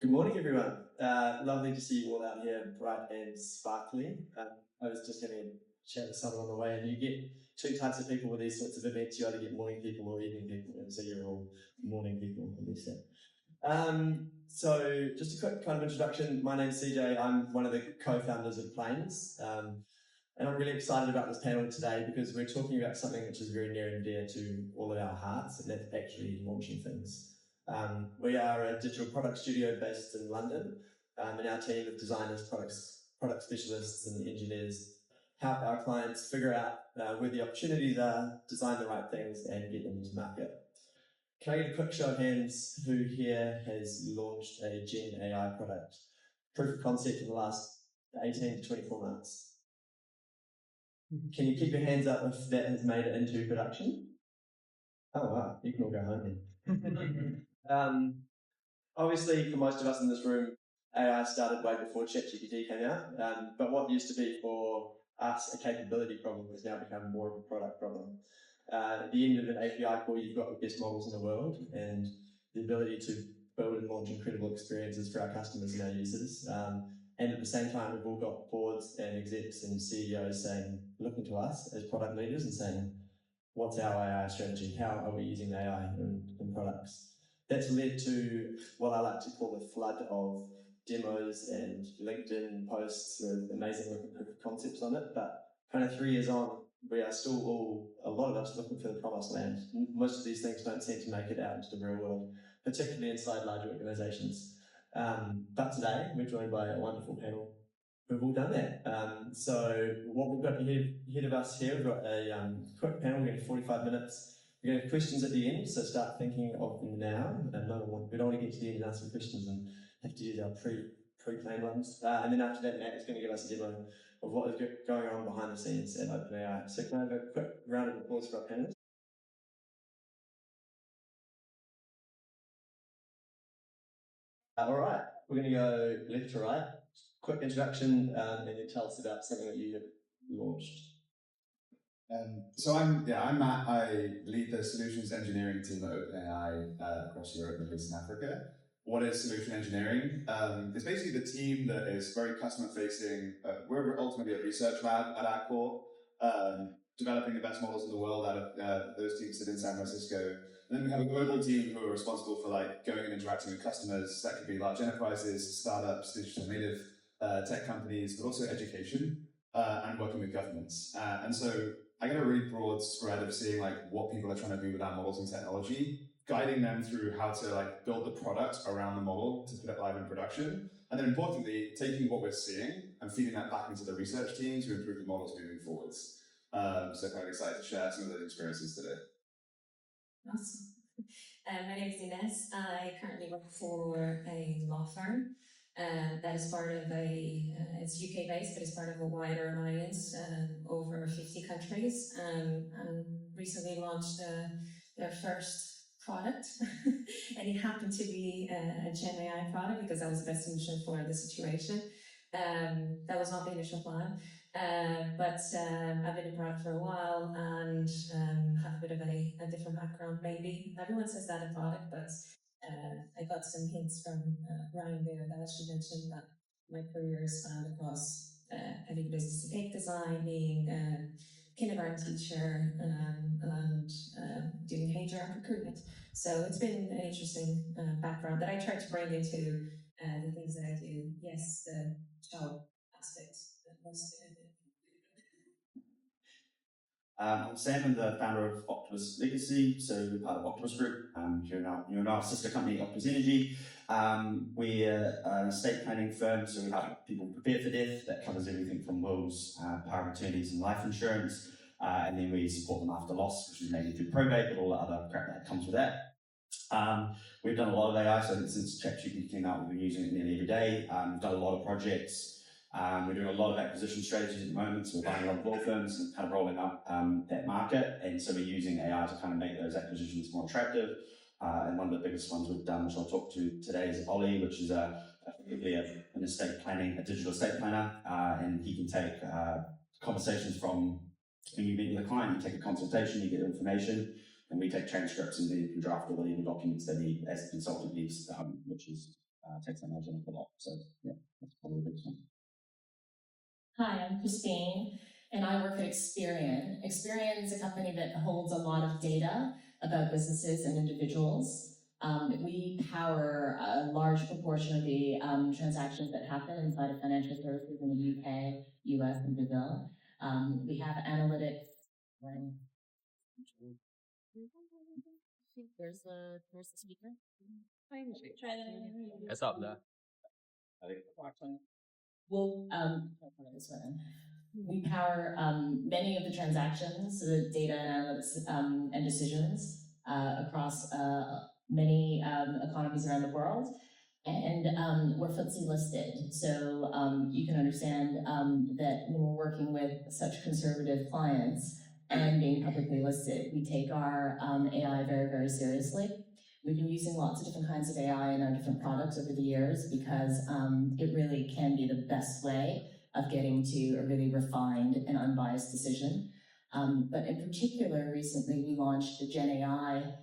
Good morning, everyone. Lovely to see you all out here, bright and sparkly. I was just having a chat with someone on the way, and you get two types of people with these sorts of events. You either get morning people or evening people, and so you're all morning people, at least. So just a quick kind of introduction. My name's CJ. I'm one of the co-founders of Planes, and I'm really excited about this panel today because we're talking about something which is very near and dear to all of our hearts, and that's actually launching things. We are a digital product studio based in London, and our team of designers, product specialists and engineers help our clients figure out where the opportunities are, design the right things and get them to market. Can I get a quick show of hands who here has launched a Gen AI product, proof of concept in the last 18 to 24 months? Can you keep your hands up if that has made it into production? Oh wow, you can all go home then. Obviously, for most of us in this room, AI started way before ChatGPT came out, but what used to be for us a capability problem has now become more of a product problem. At the end of an API call, you've got the best models in the world and the ability to build and launch incredible experiences for our customers and our users. And at the same time, we've all got boards and execs and CEOs saying, looking to us as product leaders and saying, what's our AI strategy? How are we using AI in products? That's led to what I like to call a flood of demos and LinkedIn posts with amazing proof of concepts on it. But kind of 3 years on, we are still all, a lot of us, looking for the promised land. Most of these things don't seem to make it out into the real world, particularly inside large organizations. But today, we're joined by a wonderful panel who've all done that. So what we've got ahead of us here, we've got a quick panel, we're going to have 45 minutes. We're going to have questions at the end, so start thinking of them now. We don't want to get to the end and ask some questions and have to use our pre-planned ones. And then after that, Matt is going to give us a demo of what is going on behind the scenes at OpenAI. So can I have a quick round of applause for our panelists? All right, we're going to go left to right. Quick introduction, and then tell us about something that you have launched. So I'm Matt. I lead the solutions engineering team at OpenAI across Europe, Middle East and Africa. What is solution engineering? It's basically the team that is very customer facing. We're ultimately a research lab at our core, developing the best models in the world out of those teams sit in San Francisco. And then we have a global team who are responsible for going and interacting with customers. That could be large enterprises, startups, digital native tech companies, but also education and working with governments. And so I get a really broad spread of seeing what people are trying to do with our models and technology, guiding them through how to build the product around the model to put it live in production. And then importantly, taking what we're seeing and feeding that back into the research team to improve the models moving forwards. So kind of excited to share some of those experiences today. Awesome. My name is Inês. I currently work for a law firm that is part of it's UK based, but it's part of a wider alliance over 50 countries, and recently launched their first product. And it happened to be a Gen AI product because that was the best solution for the situation. That was not the initial plan. But I've been in product for a while and have a bit of a different background maybe. Everyone says that in product, but I got some hints from Ryan there that actually mentioned that my career is spanned across having business to cake design, being a kindergarten teacher, and doing HR recruitment. So it's been an interesting background that I try to bring into the things that I do. Yes, the job aspect. I'm Sam, I'm the founder of Octopus Legacy, so we're part of Octopus Group. You're in our sister company, Octopus Energy. We're an estate planning firm, so we help people prepare for death. That covers everything from wills, power of attorneys and life insurance. And then we support them after loss, which is mainly through probate, but all the other crap that comes with that. We've done a lot of AI, so since ChatGPT came out, we've been using it nearly every day. We've done a lot of projects. We're doing a lot of acquisition strategies at the moment, so we're buying a lot of law firms and kind of rolling up that market, and so we're using AI to kind of make those acquisitions more attractive. And one of the biggest ones we've done, which I'll talk to today, is Ollie, which is an estate planning, a digital estate planner, and he can take conversations from when you meet with a client, you take a consultation, you get information, and we take transcripts and then you can draft all the legal documents they need as the consultant needs, which is takes that margin up a lot. So yeah, that's probably the biggest one. Hi, I'm Christine, and I work at Experian. Experian is a company that holds a lot of data about businesses and individuals. We power a large proportion of the transactions that happen inside of financial services in the UK, US, and Brazil. We have analytics. There's the speaker. It's up there. Well, we power many of the transactions, so the data and analytics and decisions across many economies around the world. And we're FTSE listed, so you can understand that when we're working with such conservative clients and being publicly listed, we take our AI very, very seriously. We've been using lots of different kinds of AI in our different products over the years because it really can be the best way of getting to a really refined and unbiased decision. But in particular, recently we launched the Gen AI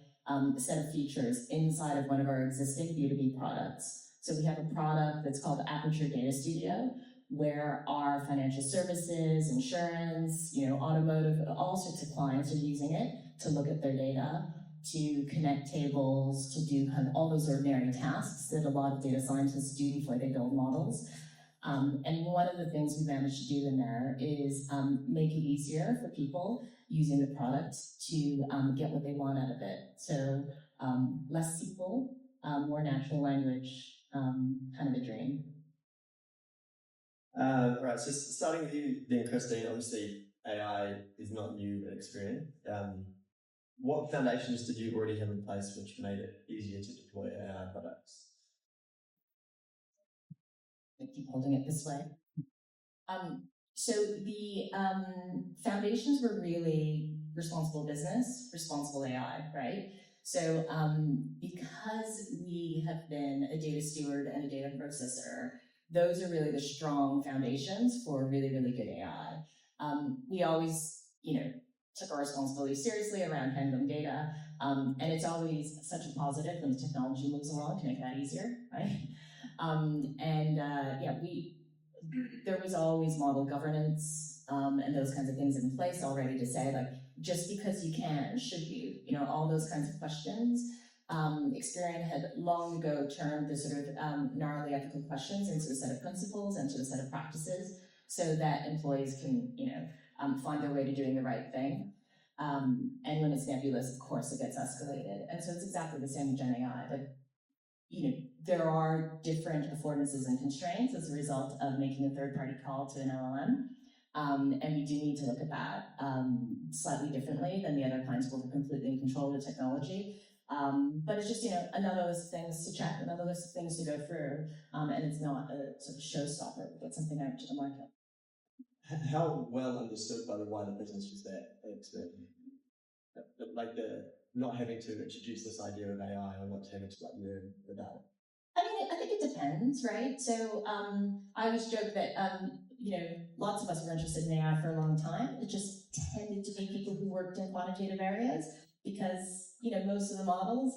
set of features inside of one of our existing B2B products. So we have a product that's called Aperture Data Studio, where our financial services, insurance, automotive, all sorts of clients are using it to look at their data, to connect tables, to do kind of all those ordinary tasks that a lot of data scientists do before they build models. And one of the things we managed to do in there is make it easier for people using the product to get what they want out of it. So less SQL, more natural language, kind of a dream. Right, so starting with you then, Christine, obviously AI is not new at Experian. What foundations did you already have in place which made it easier to deploy AI products? I keep holding it this way. So the foundations were really responsible business, responsible AI, right? So because we have been a data steward and a data processor, those are really the strong foundations for really, really good AI. We always, took our responsibility seriously around handling data, and it's always such a positive when the technology moves along to make that easier, right? There was always model governance and those kinds of things in place already to say, like, just because you can, should you? All those kinds of questions. Experian had long ago turned the sort of gnarly ethical questions into a set of principles, into a set of practices, so that employees can, find their way to doing the right thing. And when it's nebulous, of course, it gets escalated. And so it's exactly the same with Gen AI. But there are different affordances and constraints as a result of making a third-party call to an LLM. And we do need to look at that slightly differently than the other kinds where we're completely in control of the technology. But it's just, another of those things to check, another of those things to go through, and it's not a sort of showstopper, but something out to the market. How well understood by the wider business was that? Like the not having to introduce this idea of AI or not having to learn the data? I think it depends, right? So I always joke that, lots of us were interested in AI for a long time. It just tended to be people who worked in quantitative areas because, most of the models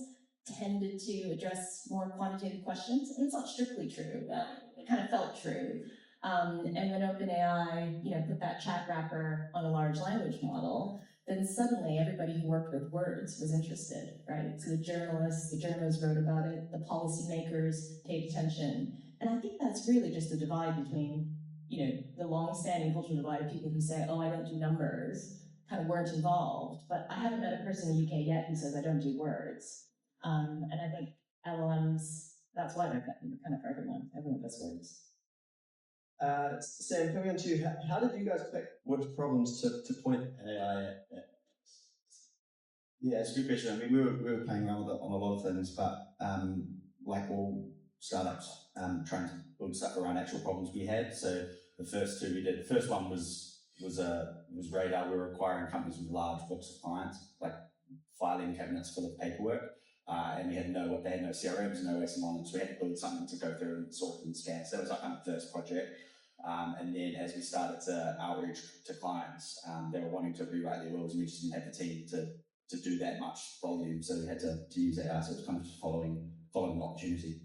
tended to address more quantitative questions. And it's not strictly true, but it kind of felt true. And when OpenAI, put that chat wrapper on a large language model, then suddenly everybody who worked with words was interested, right? So the journalists wrote about it, the policymakers paid attention. And I think that's really just the divide between, the long-standing cultural divide of people who say, oh, I don't do numbers, kind of weren't involved. But I haven't met a person in the UK yet who says I don't do words. And I think LLMs, that's why they're kind of for everyone. Everyone does words. Sam, coming on to you, how did you guys pick which problems to point AI at? Yeah, it's a good question. I mean, we were playing around with it on a lot of things, but like all startups, trying to build stuff around actual problems we had. So the first two we did, the first one was radar. We were acquiring companies with large books of clients, like filing cabinets full of paperwork, and they had no CRMs, no SMON, so we had to build something to go through and sort and scan. So that was our kind of first project. And then as we started to outreach to clients, they were wanting to rewrite their wills, and we just didn't have the team to do that much volume, so we had to use AI. So it was kind of just following the opportunity.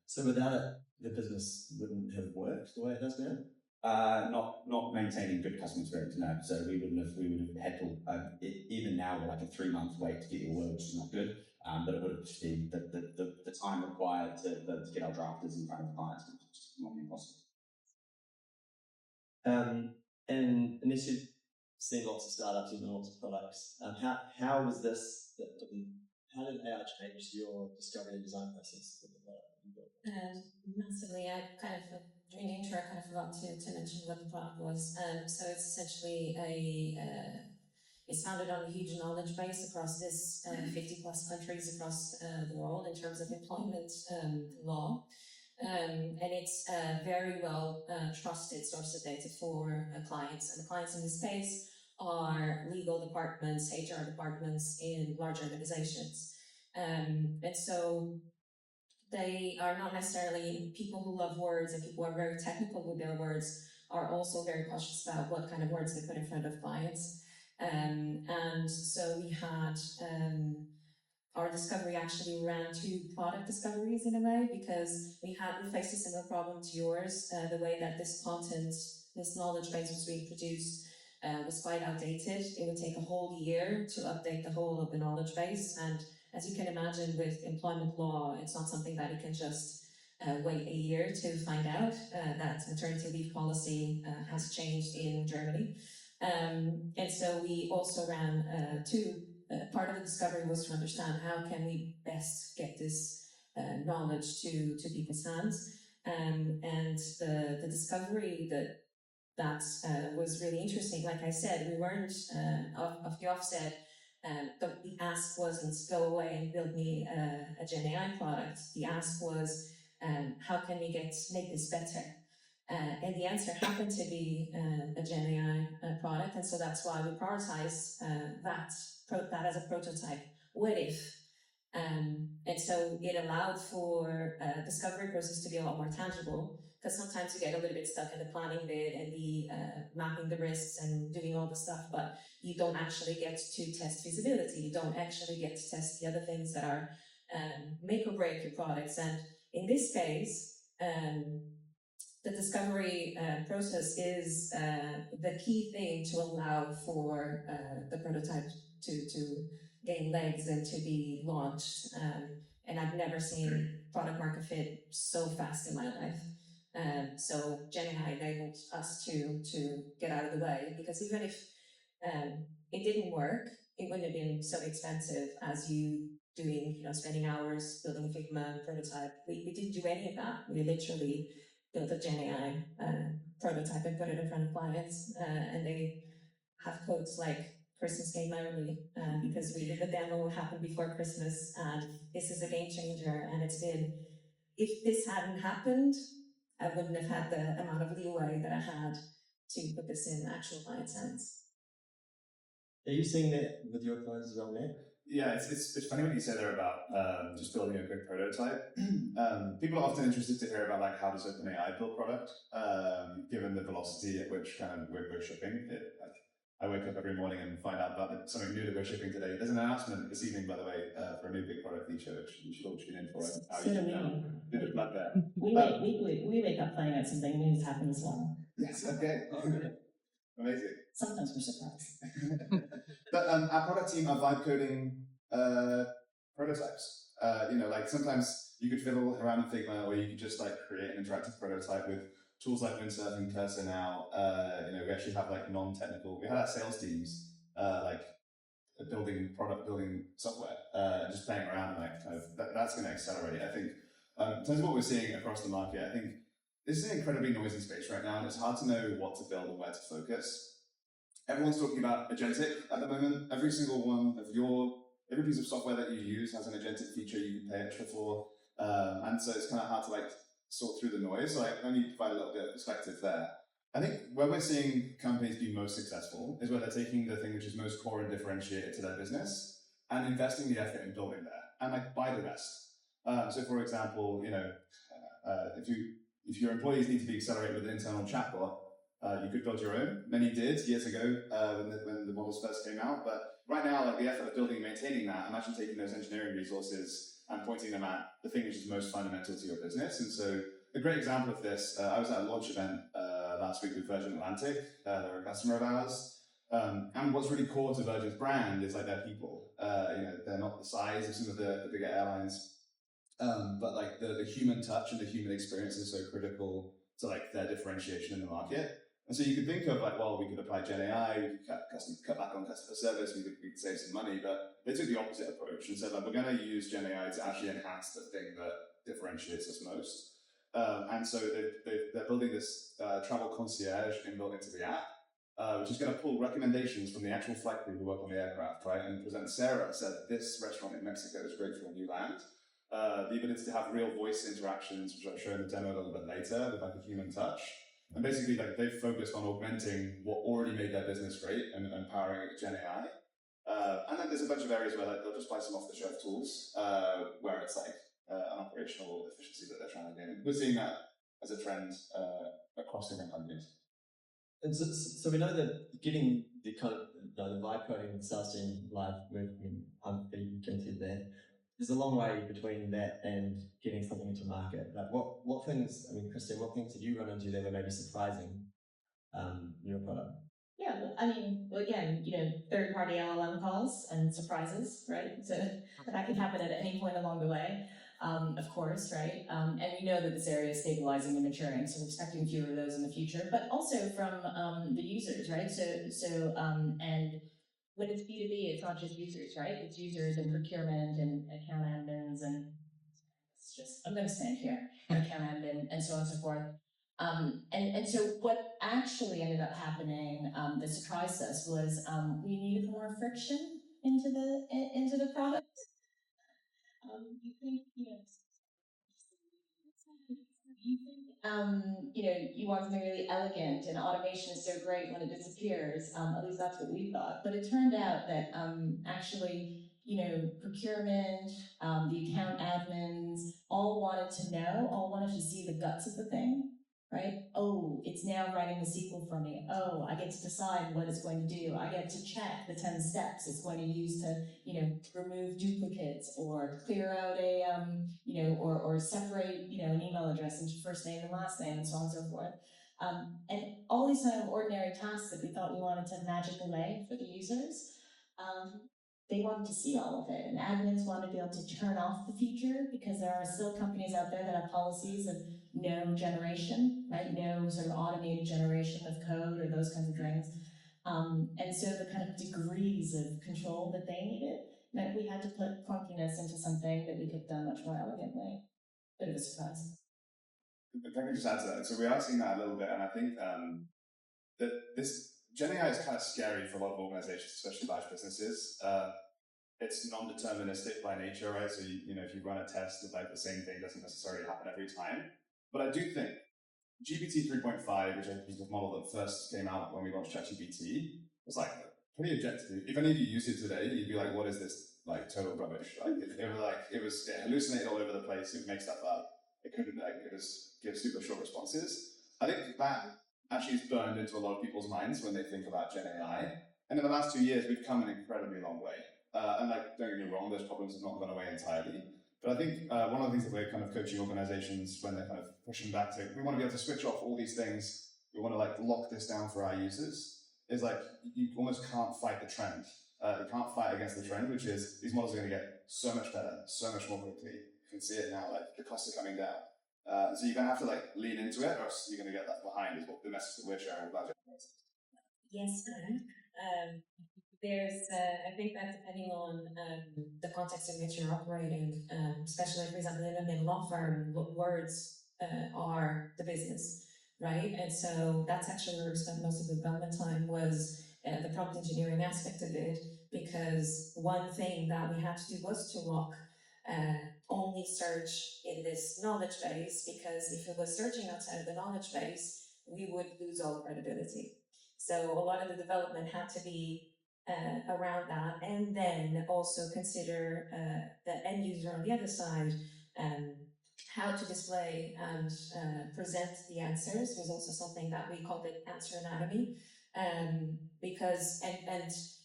So without it, the business wouldn't have worked the way it does now? Not maintaining good customer experience, no. So we would have had to, even now we're like a 3-month wait to get your word, which is not good. But it would have just been the time required to get our drafters in front of clients, which is not impossible. And Inês, you've seen lots of startups using lots of products. How was this? How did AI change your discovery and design process with the product you built? Massively. During the intro, I kind of forgot to mention what the product was. So it's essentially it's founded on a huge knowledge base across this 50 plus countries across the world in terms of employment law. And it's a very well trusted source of data for clients. And the clients in this case are legal departments, HR departments in large organizations. And so they are not necessarily people who love words, and people who are very technical with their words are also very cautious about what kind of words they put in front of clients. And so we had our discovery actually ran 2 product discoveries in a way, because we faced a similar problem to yours. The way that this content, this knowledge base was being produced was quite outdated. It would take a whole year to update the whole of the knowledge base. And as you can imagine, with employment law, it's not something that you can just wait a year to find out that maternity leave policy has changed in Germany. And so we also ran part of the discovery was to understand how can we best get this knowledge to people's hands. And the discovery that was really interesting. Like I said, we weren't of the offset. The ask wasn't go away and build me a Gen AI product. The ask was how can we make this better? And the answer happened to be a Gen AI product, and so that's why we prioritize that as a prototype. What if? And so it allowed for the discovery process to be a lot more tangible, because sometimes you get a little bit stuck in the planning bit and the mapping the risks and doing all the stuff, but you don't actually get to test feasibility. You don't actually get to test the other things that are make or break your products. And in this case, the discovery process is the key thing to allow for the prototype to gain legs and to be launched. And I've never seen product market fit so fast in my life. So Gen AI enabled us to get out of the way, because even if it didn't work, it wouldn't have been so expensive as you doing, spending hours building a Figma prototype. We didn't do any of that. We literally built a Gen AI prototype and put it in front of clients, and they have quotes like Christmas came early because we did the demo happen before Christmas, and this is a game changer. And it's been, if this hadn't happened, I wouldn't have had the amount of leeway that I had to put this in actual clients' hands. Are you seeing that with your clients as well, Matt? Yeah, it's funny what you say there about just building a quick prototype. People are often interested to hear about like how does OpenAI build product, given the velocity at which we're shipping it. I wake up every morning and find out about something new that we're shipping today. There's an announcement this evening, by the way, for a new big product feature, which you should all tune in for. So do we. Do the plug there. We wake up finding out something new has happened as well. Yes, okay. Amazing. Sometimes we're surprised. But our product team are vibe coding prototypes. Like sometimes you could fiddle around in Figma, or you could just like create an interactive prototype with tools like Windsurf and Cursor now. We actually have like non-technical. We had our sales teams building software, just playing around, and like kind of that's going to accelerate it. I think in terms of what we're seeing across the market, I think this is an incredibly noisy space right now, and it's hard to know what to build and where to focus. Everyone's talking about agentic at the moment. Every single one of every piece of software that you use has an agentic feature you can pay extra for, and so it's kind of hard to like sort through the noise. So let me provide a little bit of perspective there. I think where we're seeing companies be most successful is where they're taking the thing which is most core and differentiated to their business and investing the effort in building that, and like buy the rest. So for example, if your employees need to be accelerated with an internal chatbot, you could build your own. Many did years ago when the models first came out, but right now, like the effort of building and maintaining that, imagine taking those engineering resources and pointing them at the thing which is most fundamental to your business. And so a great example of this, I was at a launch event last week with Virgin Atlantic. They're a customer of ours. And what's really core to Virgin's brand is like their people. They're not the size of some of the bigger airlines, but like the human touch and the human experience is so critical to like their differentiation in the market. And so you could think of like, well, we could apply Gen AI, we could cut back on customer service, we could save some money, but they took the opposite approach and said, like, we're going to use Gen AI to actually enhance the thing that differentiates us most. And so they're building this travel concierge inbuilt into the app, which is going to pull recommendations from the actual flight crew who work on the aircraft, right? And present Sarah said, this restaurant in Mexico is great for when you land. The ability to have real voice interactions, which I'll show in the demo a little bit later, with like a human touch. And basically, like they've focused on augmenting what already made their business great and empowering it with Gen AI. And then there's a bunch of areas where like they'll just buy some off-the-shelf tools, where it's like an operational efficiency that they're trying to gain. We're seeing that as a trend across different companies. And so we know that getting the kind of the vibe coding sales team live with I'm pretty committed there. There's a long way between that and getting something into market. Like what things, I mean, Christine, what things did you run into that were maybe surprising your product? Yeah, I mean, well, again, third-party LLM calls and surprises, right? So that can happen at any point along the way, of course, right? And we know that this area is stabilizing and maturing, so we're expecting fewer of those in the future, but also from the users, right? And when it's B2B, it's not just users, right? It's users and procurement and account admins and it's just, I'm going to stand here, account admin and so on and so forth. And so what actually ended up happening that surprised us was we needed more friction into the product. You think, you want something really elegant and automation is so great when it disappears. At least that's what we thought. But it turned out that actually, procurement, the account admins all wanted to see the guts of the thing, right? Oh, it's now writing the SQL for me. Oh, I get to decide what it's going to do. I get to check the 10 steps it's going to use to, remove duplicates or clear out or separate, an email address into first name and last name and so on and so forth. And all these kind of ordinary tasks that we thought we wanted to magic away for the users, they wanted to see all of it, and admins wanted to be able to turn off the feature because there are still companies out there that have policies of no generation, right? No sort of automated generation of code or those kinds of things. And so the kind of degrees of control that they needed meant we had to put clunkiness into something that we could have done much more elegantly. Bit of a surprise. If I can just add to that, so we are seeing that a little bit, and I think that this Gen AI is kind of scary for a lot of organizations, especially large businesses. It's non-deterministic by nature, right? So if you run a test of like the same thing, it doesn't necessarily happen every time. But I do think GPT 3.5, which I think is the model that first came out when we launched ChatGPT, was like pretty objective. If any of you use it today, you'd be like, "What is this? Like total rubbish!" Like it hallucinated all over the place. It would make stuff up. It couldn't give super short responses. I think that actually is burned into a lot of people's minds when they think about Gen AI. And in the last 2 years, we've come an incredibly long way. And don't get me wrong, those problems have not gone away entirely. But I think one of the things that we're kind of coaching organizations when they're kind of pushing back to, we want to be able to switch off all these things. We want to like lock this down for our users. Is like, you almost can't fight the trend. You can't fight against the trend, which is these models are going to get so much better, so much more quickly. You can see it now, like the costs are coming down. So you're going to have to like lean into it, or else you're going to get left behind, is what the message that we're sharing about it. Yes, there's, I think that depending on the context in which you're operating, especially, for example, in a law firm, what words are the business, right? And so that's actually where we spent most of the development time was the prompt engineering aspect of it, because one thing that we had to do was to lock only search in this knowledge base, because if it was searching outside of the knowledge base, we would lose all credibility. So a lot of the development had to be around that, and then also consider the end user on the other side, how to display and present the answers was also something that we called it answer anatomy. because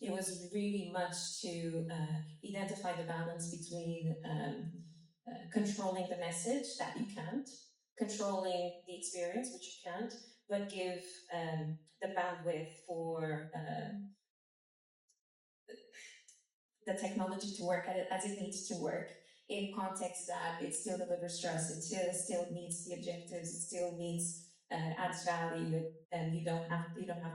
it was really much to identify the balance between controlling the message that you can't, controlling the experience, which you can't, but give the bandwidth for the technology to work as it needs to work, in context that it still delivers trust, it still meets the objectives, it still meets adds value, and you don't have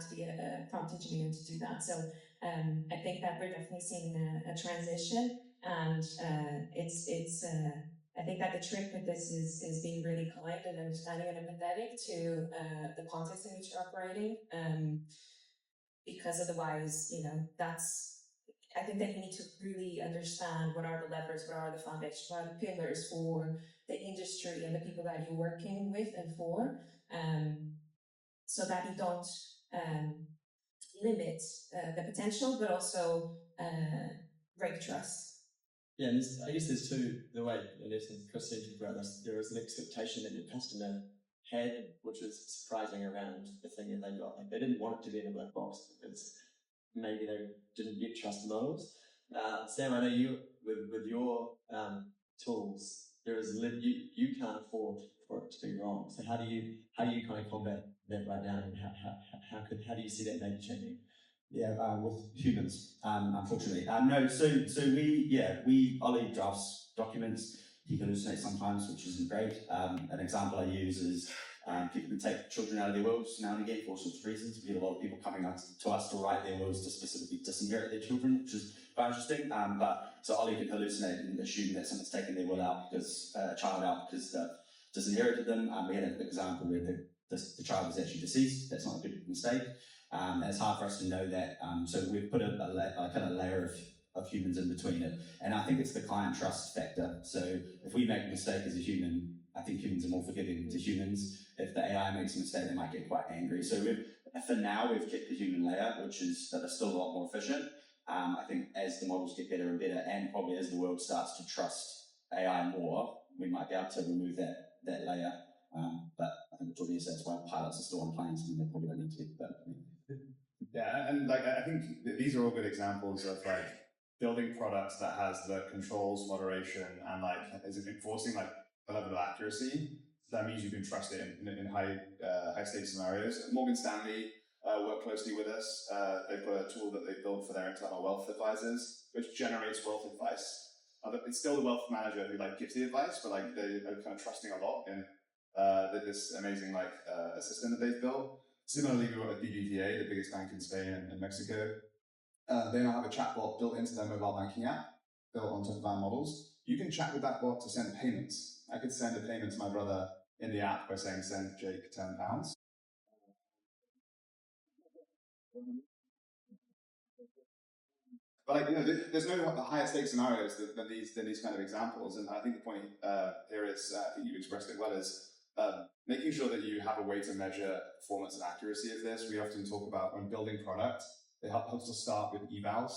to be a prompt engineer to do that. So I think that we're definitely seeing a transition, and I think that the trick with this is being really kind and understanding and empathetic to the context in which you're operating, because otherwise, I think that you need to really understand what are the levers, what are the foundations, what are the pillars for the industry and the people that you're working with and for, so that you don't limit the potential, but also break trust. Yeah, and I guess there's the way Inês and Christine talked about this, there was an expectation that your customer had, which was surprising around the thing that they got. Like, they didn't want it to be in a black box because maybe they didn't yet trust the models. Sam, I know you, with your tools, you can't afford for it to be wrong. So how do you kind of combat that right now, and how do you see that maybe changing? Yeah, with humans, unfortunately. Ollie drafts documents. He can hallucinate sometimes, which isn't great. An example I use is people can take children out of their wills now and again for all sorts of reasons. We get a lot of people coming to us to write their wills to specifically disinherit their children, which is quite interesting. So Ollie can hallucinate and assume that someone's taken their will out because a child out because disinherited them. We had an example where the child was actually deceased. That's not a good mistake. And it's hard for us to know that. So we've put a kind of layer of humans in between it. And I think it's the client trust factor. So if we make a mistake as a human, I think humans are more forgiving to humans. If the AI makes a mistake, they might get quite angry. So for now, we've kept the human layer, which is that are still a lot more efficient. I think as the models get better and better, and probably as the world starts to trust AI more, we might be able to remove that layer. But I think it's obvious that's why pilots are still on planes and they probably don't need to. Yeah, and I think these are all good examples of building products that has the controls, moderation, and is enforcing a level of accuracy. That means you can trust it in high stakes scenarios. Morgan Stanley work closely with us. They've got a tool that they've built for their internal wealth advisors, which generates wealth advice. It's still the wealth manager who gives the advice, but they're kind of trusting a lot in this amazing assistant that they've built. Similarly, we've got a BBVA, the biggest bank in Spain and Mexico. They now have a chatbot built into their mobile banking app, built on top of our models. You can chat with that bot to send payments. I could send a payment to my brother in the app by saying, send Jake £10. But there's no higher stakes scenarios than these kind of examples. And I think the point here is, I think you've expressed it well, is making sure that you have a way to measure performance and accuracy of this. We often talk about when building product, it helps to start with evals.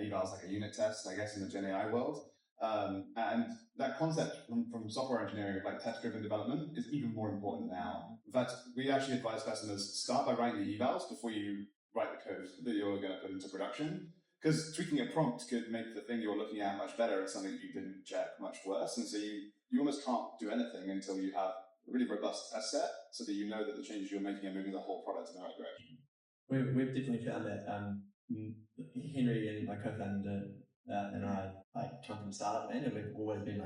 Evals like a unit test, I guess, in the Gen AI world. And that concept from software engineering of test-driven development is even more important now. In fact, we actually advise customers start by writing the evals before you write the code that you're going to put into production. Because tweaking a prompt could make the thing you're looking at much better and something you didn't check much worse. And so you almost can't do anything until you have a really robust test set so that you know that the changes you're making are moving the whole product in the right direction. We've definitely found that Henry and my co-founder and I come from startup land, and we've always been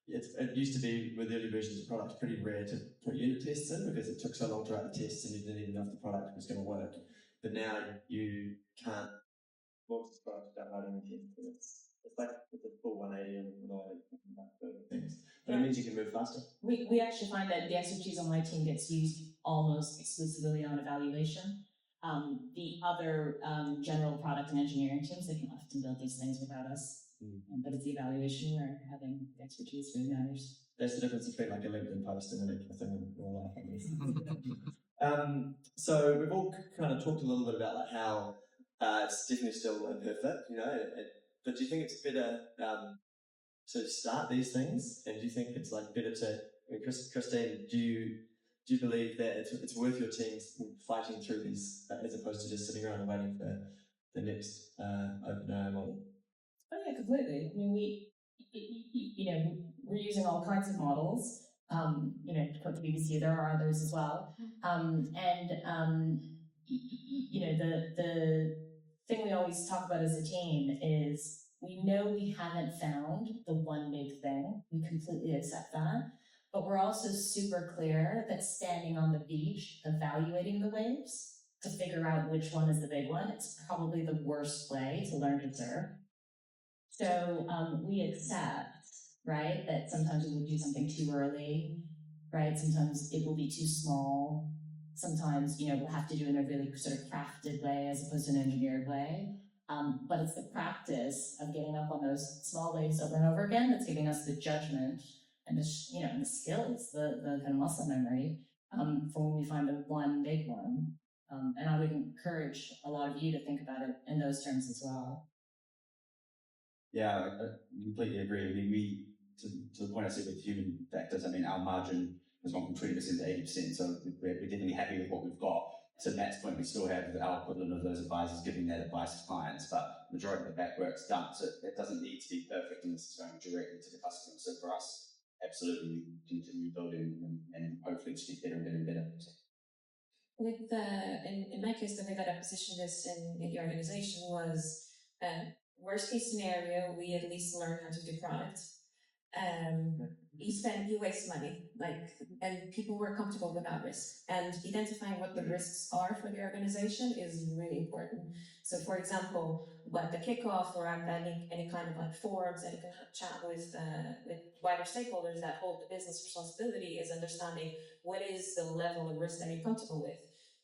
it used to be with early versions of products pretty rare to put unit tests in because it took so long to write the tests and you didn't even know if the product was going to work. But now you can't force the product without writing the test. It's a full 180 and things. But it means you can move faster. We actually find that the expertise on my team gets used almost exclusively on evaluation. The other general product and engineering teams, they can often build these things without us. But it's the evaluation where having the expertise really matters. That's the difference between a LinkedIn post and a thing and all that. So we've all kind of talked a little bit about how it's definitely still imperfect, but do you think it's better to start these things? And do you think it's better to, Christine, do you do you believe that it's worth your teams fighting through these as opposed to just sitting around and waiting for the next OpenAI model? Oh yeah, completely. I mean, we're using all kinds of models. To quote the BBC, there are others as well. The thing we always talk about as a team is we know we haven't found the one big thing. We completely accept that. But we're also super clear that standing on the beach, evaluating the waves to figure out which one is the big one, it's probably the worst way to learn to surf. So we accept, right, that sometimes we would do something too early, right? Sometimes it will be too small. Sometimes, we'll have to do it in a really sort of crafted way as opposed to an engineered way. But it's the practice of getting up on those small waves over and over again that's giving us the judgment and the skills, the kind of muscle memory for when we find the one big one. And I would encourage a lot of you to think about it in those terms as well. Yeah, I completely agree. I mean, to the point I said with human factors, I mean, our margin has gone from 20% to 80%, so we're definitely happy with what we've got. To Matt's point, we still have our equivalent of those advisors giving that advice to clients, but the majority of the back work's done, so it doesn't need to be perfect and this is going directly to the customer. So for us, absolutely, we continue building and hopefully just get better and better and better. With in my case, the way that I positioned this in the organization was worst case scenario, we at least learn how to do product. You waste money, and people were comfortable with that risk. And identifying what the risks are for the organization is really important. So, for example, at the kickoff or at any kind of forums, any kind of chat with wider stakeholders that hold the business responsibility is understanding what is the level of risk that you're comfortable with.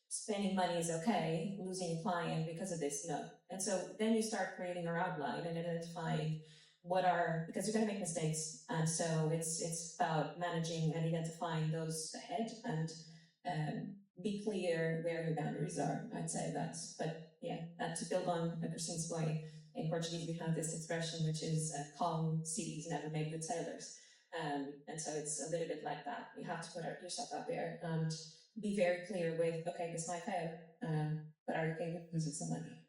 Spending money is okay, losing a client because of this, no. And so then you start creating our outline and identifying because you're going to make mistakes. And so it's about managing and identifying those ahead and be clear where your boundaries are. I'd say and to build on Christine's point, in Portuguese we have this expression which is calm seas never make good sailors. And so it's a little bit like that. You have to put yourself out there and be very clear with, okay, this might fail, but are you okay with losing some money?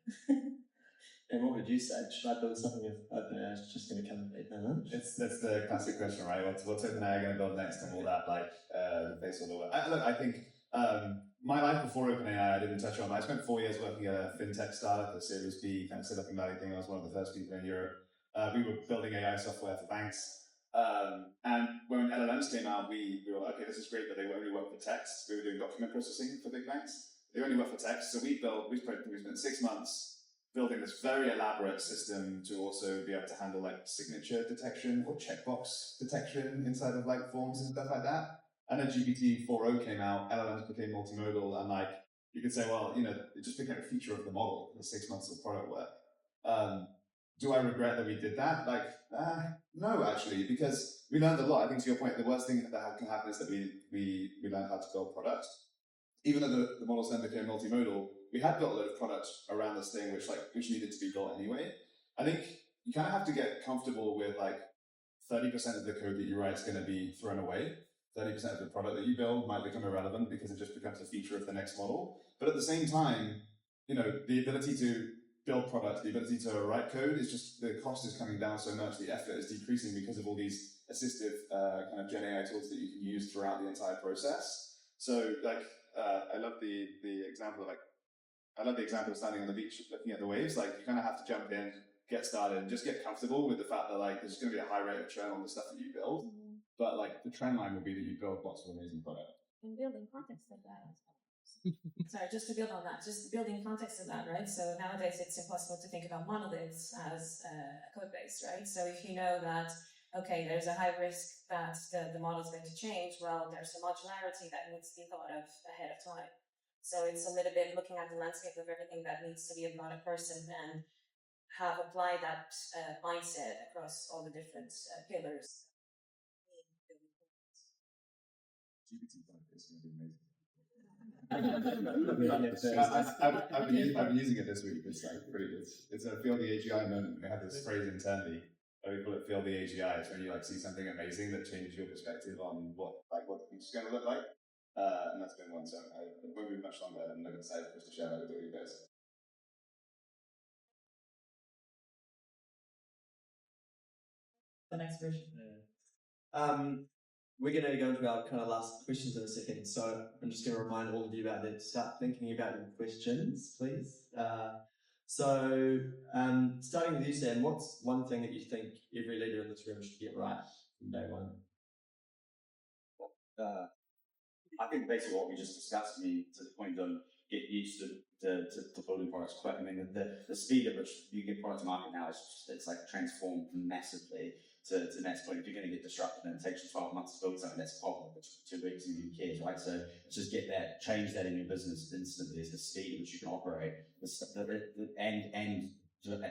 And what would you say? Should I build something if OpenAI is just going to come and eat my lunch? That's the classic question, right? What's OpenAI going to build next and all that, the face all over. I think my life before OpenAI, I didn't touch on. I spent 4 years working at a fintech startup, a Series B kind of Silicon Valley thing. I was one of the first people in Europe. We were building AI software for banks. And when LLMs came out, we were like, okay, this is great, but they only work for text. We were doing document processing for big banks. They only work for text. So we spent 6 months building this very elaborate system to also be able to handle signature detection or checkbox detection inside of forms and stuff like that. And then GPT 4.0 came out, LLMs became multimodal, and you could say, well, it just became a feature of the model, the 6 months of product work. Do I regret that we did that? No, actually, because we learned a lot. I think to your point, the worst thing that can happen is that we learned how to build products. Even though the models then became multimodal, we had built a lot of products around this thing which needed to be built anyway. I think you kind of have to get comfortable with 30% of the code that you write is going to be thrown away. 30% of the product that you build might become irrelevant because it just becomes a feature of the next model. But at the same time, the ability to build products, the ability to write code is just, the cost is coming down so much, the effort is decreasing because of all these assistive kind of Gen AI tools that you can use throughout the entire process. So I love the example of standing on the beach looking at the waves. You kind of have to jump in, get started, and just get comfortable with the fact that there's going to be a high rate of churn on the stuff that you build. But the trend line will be that you build lots of amazing products. And building context of that as well. Sorry, just to build on that, just building context of that, right? So nowadays it's impossible to think about monoliths as a code base, right? So if you know that, okay, there's a high risk that the model is going to change, well, there's a modularity that needs to be thought of ahead of time. So it's a little bit looking at the landscape of everything that needs to be about a person and have applied that mindset across all the different pillars. GPT-5 is going to be amazing. I've been using it this week. It's it's a feel the AGI moment. We have this phrase internally. We call it feel the AGI. It's when you see something amazing that changes your perspective on what the future's going to look like. And that's been one, so it won't be much longer, and I'm excited for us to share that with you guys. The next version. We're going to go into our kind of last questions in a second, so I'm just going to remind all of you about that. Start thinking about your questions, please. Starting with you, Sam, what's one thing that you think every leader in this room should get right from day one? I think basically what we just discussed, to the point of get used to building products quick. I mean, the speed at which you get product to market now it's like transformed massively to Matt's point. If you're going to get disrupted and it takes you 12 months to build something, that's a problem. It's 2 weeks and who cares, right? So just change that in your business instantly. Is the speed at which you can operate, and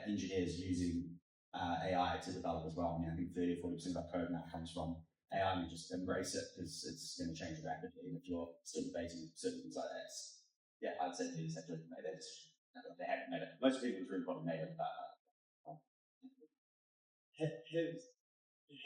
engineers using AI to develop as well. I mean, I think 30 or 40% of our code now comes from AI, and just embrace it because it's going to change rapidly. And if you're still debating certain things like that, I'd say leaders have to make that decision. They haven't made it. Most people have probably made it, but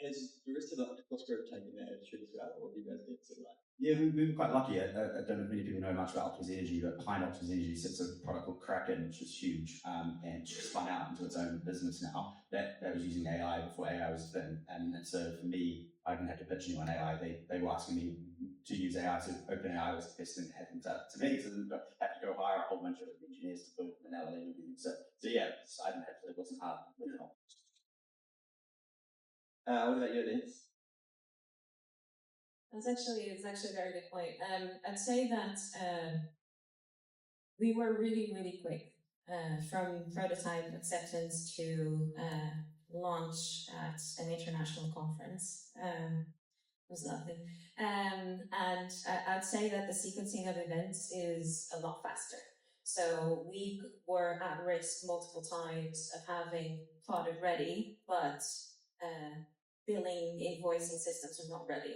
has the rest of the Octopus group taken that attitude as well, or have you guys been sort of like? yeah, we were quite lucky. I don't know if many people know much about Octopus Energy, but behind Octopus Energy sits a product called Kraken, which is huge, and it's spun out into its own business now. That was using AI before AI was a thing, and so for me, I didn't have to pitch anyone AI. They were asking me to use AI, so OpenAI was the best thing that happened to me. So I had to go hire a whole bunch of engineers to build an LLM. So yeah, I didn't have to. It wasn't hard. What about you, Inês? It's actually a very good point. I'd say that we were really, really quick from prototype acceptance to launch at an international conference. It was lovely. And I'd say that the sequencing of events is a lot faster. So we were at risk multiple times of having product ready, but billing, invoicing systems were not ready.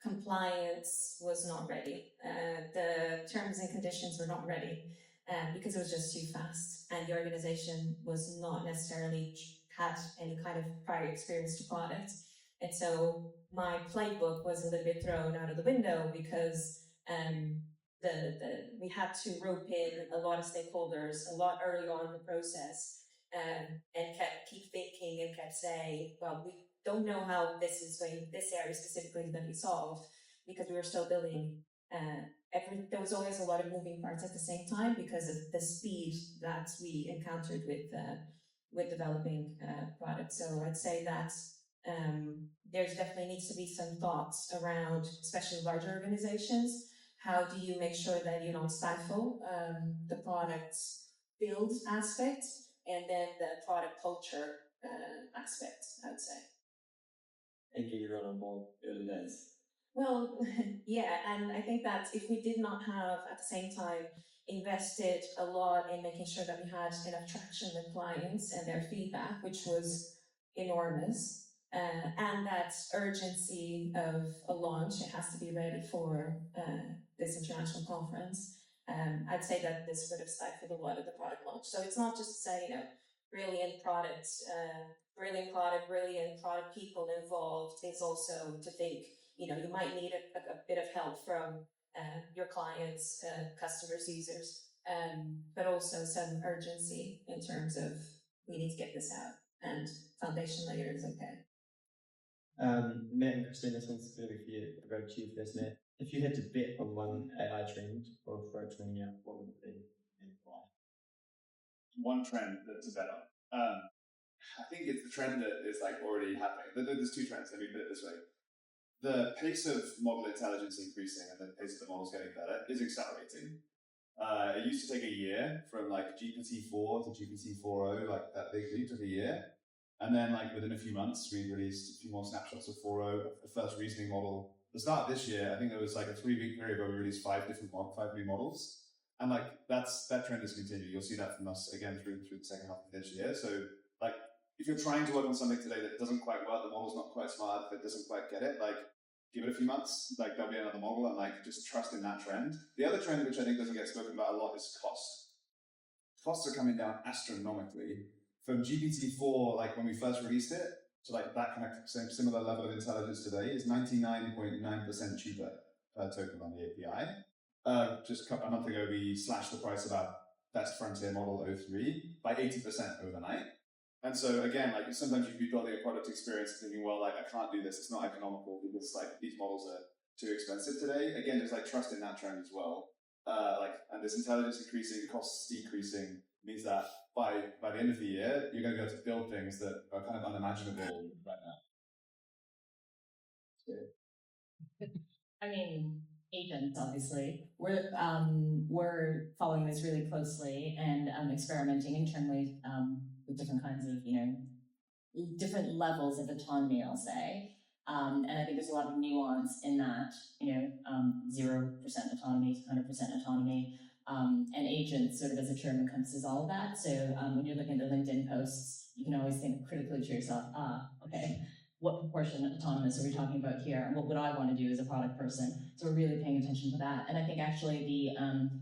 Compliance was not ready. The terms and conditions were not ready because it was just too fast, and the organization was not necessarily had any kind of prior experience to product. And so my playbook was a little bit thrown out of the window because we had to rope in a lot of stakeholders a lot early on in the process, and keep thinking and kept saying, well, we don't know how this area specifically is going to be solved, because we were still building. There was always a lot of moving parts at the same time because of the speed that we encountered with developing products. So I'd say that there's definitely needs to be some thoughts around, especially larger organizations. How do you make sure that you don't stifle the product build aspect and then the product culture aspect, I'd say. And get you on board early days. Well, yeah, and I think that if we did not have, at the same time, invested a lot in making sure that we had enough traction with clients and their feedback, which was enormous, and that urgency of a launch, it has to be ready for this international conference, I'd say that this would have stifled a lot of the product launch. So it's not just to say, brilliant product, brilliant product people involved. It's also to think, you might need a bit of help from your clients, customers, users, but also some urgency in terms of we need to get this out, and foundation layer is okay. Matt and Christine, this one's going to be for you. I'll go to you first, Matt. If you had to bet on one AI trend or approach when you what would it be and why? One trend that's better. I think it's the trend that is already happening. There's two trends. Let me put it this way. The pace of model intelligence increasing and the pace of the models getting better is accelerating. It used to take a year from GPT-4 to GPT-4o, that big leap took a year. And then within a few months, we released a few more snapshots of 4o, the first reasoning model. The start of this year, I think there was a 3-week period where we released 5 new models. And that trend is continuing. You'll see that from us again through the second half of this year. So if you're trying to work on something today that doesn't quite work, the model's not quite smart, that doesn't quite get it, give it a few months, there'll be another model, and just trust in that trend. The other trend, which I think doesn't get spoken about a lot, is cost. Costs are coming down astronomically. From GPT-4, when we first released it, to that kind of similar level of intelligence today, is 99.9% cheaper. per token on the API. Just a month ago, we slashed the price of our best frontier model O3 by 80% overnight. And so again, like sometimes you'd be building a product experience thinking, well, like I can't do this, it's not economical because like these models are too expensive today. Again, there's like trust in that trend as well. And this intelligence increasing, costs decreasing means that by the end of the year, you're going to be able to build things that are kind of unimaginable right now. I mean, agents, obviously. We're following this really closely and experimenting internally with different kinds of, different levels of autonomy, I'll say. And I think there's a lot of nuance in that, 0% autonomy, 100% autonomy. And agents sort of as a term encompasses all of that. So when you're looking at the LinkedIn posts, you can always think critically to yourself, okay, what proportion of autonomous are we talking about here? And what would I want to do as a product person? So we're really paying attention to that. And I think actually the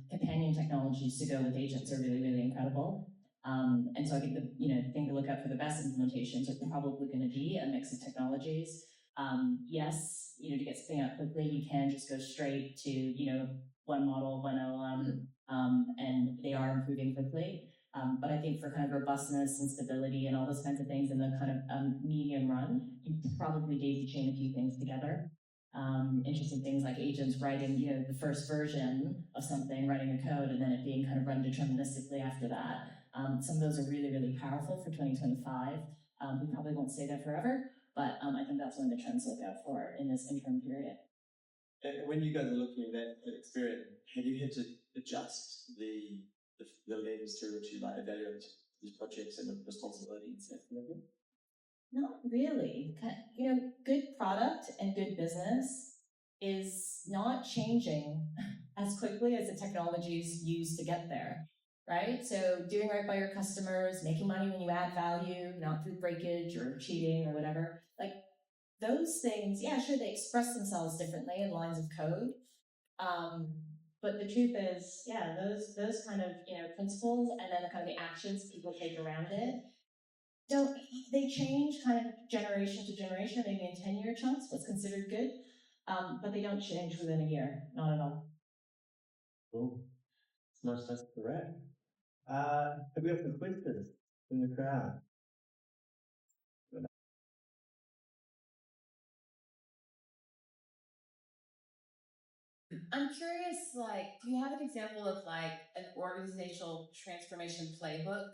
companion technologies to go with agents are really, really incredible. And so I think the thing to look at for the best implementations are probably going to be a mix of technologies. Yes, to get something out quickly, you can just go straight to, one model, one LLM, and they are improving quickly. But I think for kind of robustness and stability and all those kinds of things in the kind of medium run, you probably daisy chain a few things together. Interesting things like agents writing, the first version of something, writing a code, and then it being kind of run deterministically after that. Some of those are really, really powerful for 2025. We probably won't stay there forever, but I think that's one of the trends to look out for in this interim period. When you guys are looking at Experian, have you had to adjust the lens through which you evaluate these projects and the responsibilities? Not really. Good product and good business is not changing as quickly as the technologies used to get there, right? So doing right by your customers, making money when you add value, not through breakage or cheating or whatever, those things, yeah, sure, they express themselves differently in lines of code. But the truth is, yeah, those kind of principles and then the kind of the actions people take around it, they change kind of generation to generation, maybe in 10-year chunks, what's considered good, but they don't change within a year, not at all. Cool. It's nice to wrap. Have we got some questions in the crowd? I'm curious, do you have an example of an organizational transformation playbook?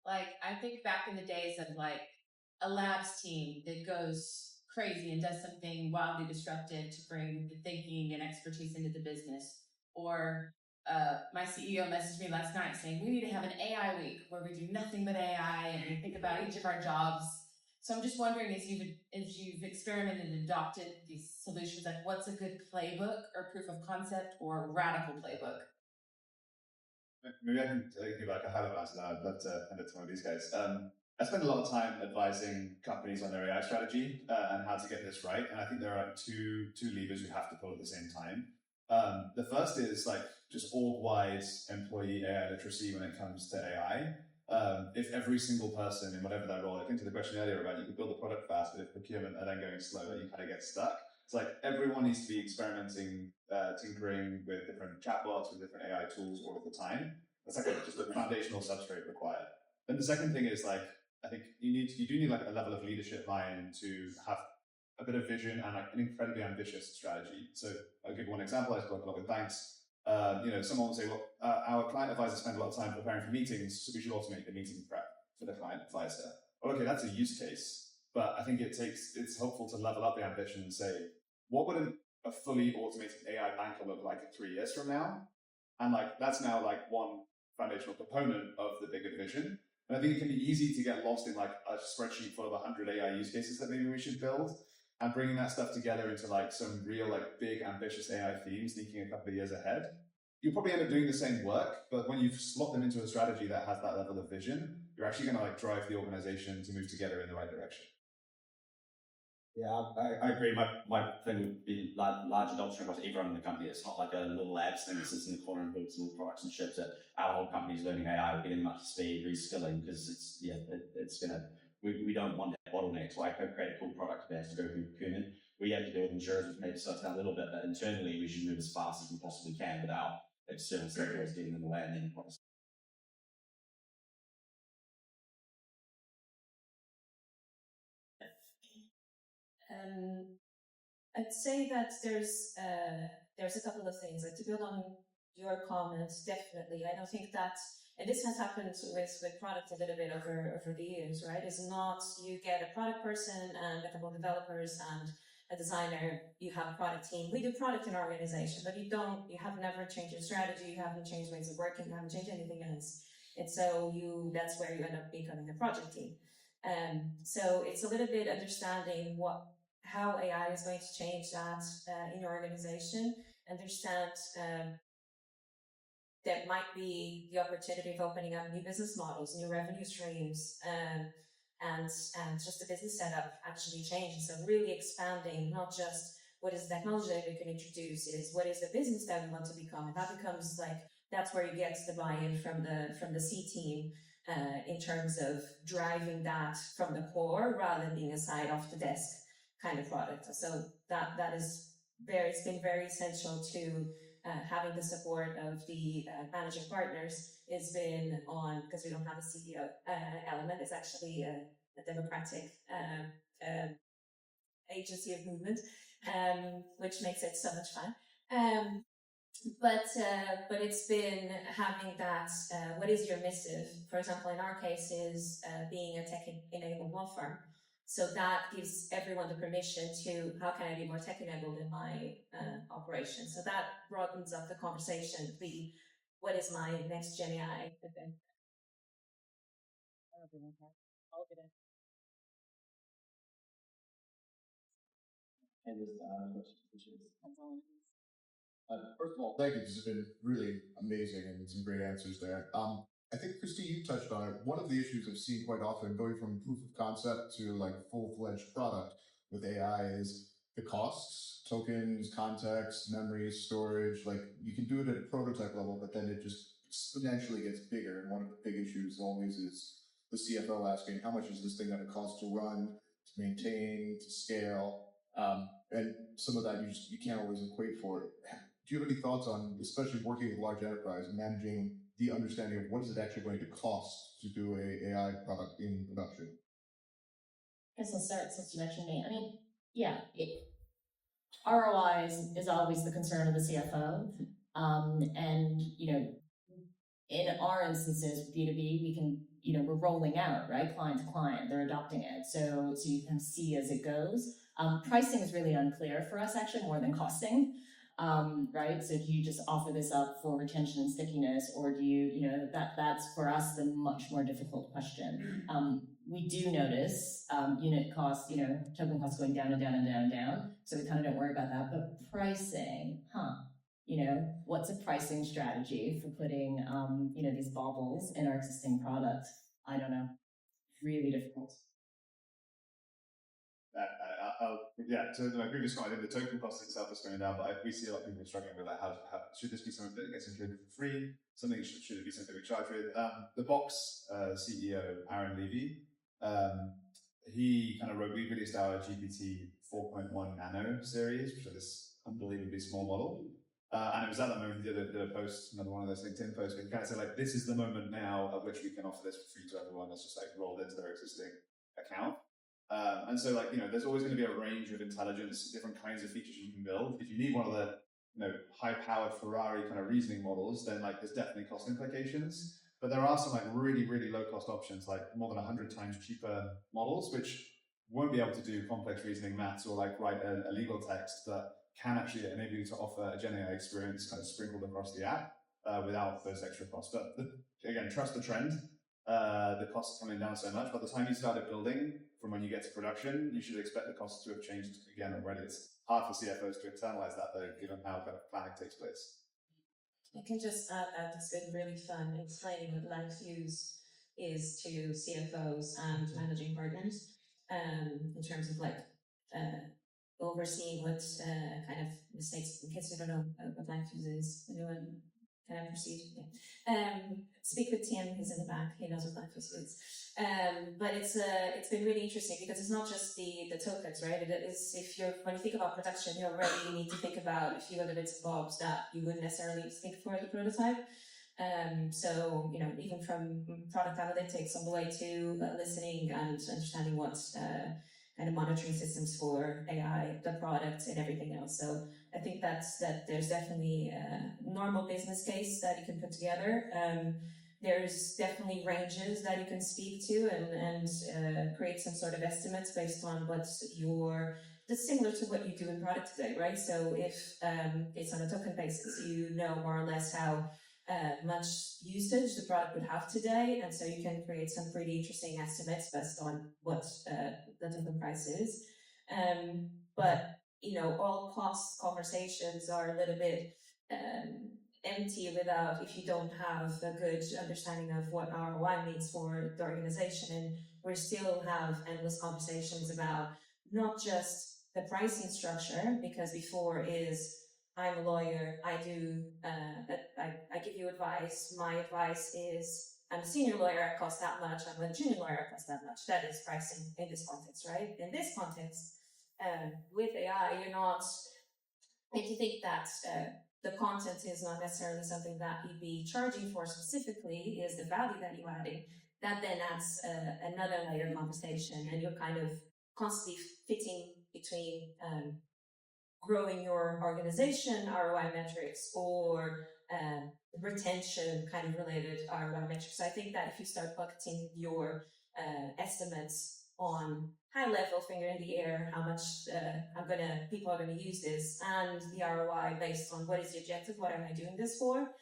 I think back in the days of a labs team that goes crazy and does something wildly disruptive to bring the thinking and expertise into the business. Or my CEO messaged me last night saying, we need to have an AI week where we do nothing but AI and we think about each of our jobs. So I'm just wondering, as you've experimented and adopted these solutions, what's a good playbook or proof of concept or radical playbook? Maybe I can give a high level answer to that. I'd love to hand it to one of these guys. I spend a lot of time advising companies on their AI strategy and how to get this right. And I think there are two levers you have to pull at the same time. The first is just org-wide employee AI literacy when it comes to AI. If every single person in whatever their role, I think to the question earlier about you could build a product fast, but if procurement are then going slower, you kind of get stuck. It's everyone needs to be experimenting, tinkering with different chatbots, with different AI tools all of the time. That's just a foundational substrate required. Then the second thing is I think you do need a level of leadership buy-in to have a bit of vision and an incredibly ambitious strategy. So I'll give one example. I work a lot with banks. Someone will say, well, our client advisor spends a lot of time preparing for meetings, so we should automate the meeting prep for the client advisor. Well, okay, that's a use case, but I think it's helpful to level up the ambition and say, what would a fully automated AI banker look like 3 years from now? And that's now one foundational component of the bigger vision. And I think it can be easy to get lost in a spreadsheet full of 100 AI use cases that maybe we should build. And bringing that stuff together into some real big ambitious AI themes, thinking a couple of years ahead, you'll probably end up doing the same work, but when you slot them into a strategy that has that level of vision, you're actually going to drive the organization to move together in the right direction. Yeah, I agree. My thing would be large adoption across everyone in the company. It's not like a little labs thing that sits in the corner and builds little products and ships it. Our whole company's learning AI, we're getting much speed, reskilling, because it's going to, we don't want that bottleneck. So I create a cool product that has to go through procurement. we have to do with insurers, which maybe slows down a little bit, but internally we should move as fast as we possibly can without external stakeholders getting in the way and then I'd say that there's a couple of things. Like, to build on your comments, definitely. I don't think that, and this has happened with product a little bit over the years, right? It's not you get a product person and a couple of developers and a designer, you have a product team. We do product in our organization, but you have never changed your strategy, you haven't changed ways of working, you haven't changed anything else. And so that's where you end up becoming a project team. So it's a little bit understanding how AI is going to change that in your organization. Understand there might be the opportunity of opening up new business models, new revenue streams, and just the business setup actually changes. So really expanding, not just what is the technology that we can introduce, is what is the business that we want to become. And that becomes that's where you get the buy-in from the C team in terms of driving that from the core rather than being a side off the desk kind of product. So it's been very essential to having the support of the managing partners. Has been on, because we don't have a CEO element. It's actually a democratic agency of movement, which makes it so much fun. But it's been having that, what is your missive? For example, in our case is being a tech-enabled law firm. So that gives everyone the permission to, how can I be more tech-enabled in my operation? So that broadens up the conversation. What is my next Gen AI event? First of all, thank you. This has been really amazing and some great answers there. I think, Christy, you touched on it. One of the issues I've seen quite often going from proof of concept to full-fledged product with AI is the costs, tokens, context, memory, storage. You can do it at a prototype level, but then it just exponentially gets bigger. And one of the big issues always is the CFO asking, how much is this thing going to cost to run, to maintain, to scale? And some of that you can't always equate for it. Do you have any thoughts on, especially working with large enterprise, managing the understanding of what is it actually going to cost to do a AI product in production? I guess I'll start since you mentioned me. I mean, yeah, ROI is always the concern of the CFO. And, in our instances, B2B, we can, we're rolling out, right? Client to client, they're adopting it. So you can see as it goes. Pricing is really unclear for us, actually, more than costing. Right? So do you just offer this up for retention and stickiness, or do that's for us the much more difficult question. We do notice unit costs, token costs going down and down and down and down. So we kind of don't worry about that. But pricing, what's a pricing strategy for putting, these baubles in our existing product? I don't know. Really difficult. So my previous comment, I think the token cost itself is going down, but we see a lot of people struggling with how should this be something that gets included for free? Should it be something we charge with? The Box CEO, Aaron Levy, he kind of wrote, we released our GPT 4.1 Nano series, which is this unbelievably small model. And it was at that moment he did a post, another one of those LinkedIn posts, where he kind of said, this is the moment now at which we can offer this for free to everyone that's just rolled into their existing account. And so there's always going to be a range of intelligence, different kinds of features you can build. If you need one of the, high-powered Ferrari kind of reasoning models, then there's definitely cost implications. But there are some really, really low-cost options, more than 100 times cheaper models, which won't be able to do complex reasoning maths or write a legal text, but can actually enable you to offer a Gen AI experience kind of sprinkled across the app without those extra costs. But again, trust the trend. The costs are coming down so much. By the time you started building, from when you get to production, you should expect the costs to have changed again already. It's hard for CFOs to internalize that, though, given how kind of planning takes place. I can just add that it's been really fun explaining what life use is to CFOs and managing partners in terms of overseeing what kind of mistakes, in case you don't know what life use is. Anyone Can I proceed? Yeah. Speak with Tim, he's in the back, he knows what life is. But it's been really interesting because it's not just the tokens, right? It is, when you think about production, you already need to think about a few other bits and bobs that you wouldn't necessarily think for the prototype. So, even from product analytics all the way to listening and understanding what kind of monitoring systems for AI, the product, and everything else. So I think that there's definitely a normal business case that you can put together. There's definitely ranges that you can speak to and create some sort of estimates based on that's similar to what you do in product today, right? So if it's on a token basis, you know more or less how much usage the product would have today, and so you can create some pretty interesting estimates based on what the token price is. But all cost conversations are a little bit empty if you don't have a good understanding of what ROI means for the organization. And we still have endless conversations about not just the pricing structure, because before is I'm a lawyer, I give you advice. My advice is I'm a senior lawyer, I cost that much. I'm a junior lawyer, I cost that much. That is pricing in this context, right? In this context, with AI, you're not, if you think that the content is not necessarily something that you'd be charging for specifically, is the value that you're adding, that then adds another layer of conversation, and you're kind of constantly fitting between growing your organization ROI metrics or retention kind of related ROI metrics. So I think that if you start bucketing your estimates on high level, finger in the air, how much people are gonna use this, and the ROI based on what is the objective, what am I doing this for,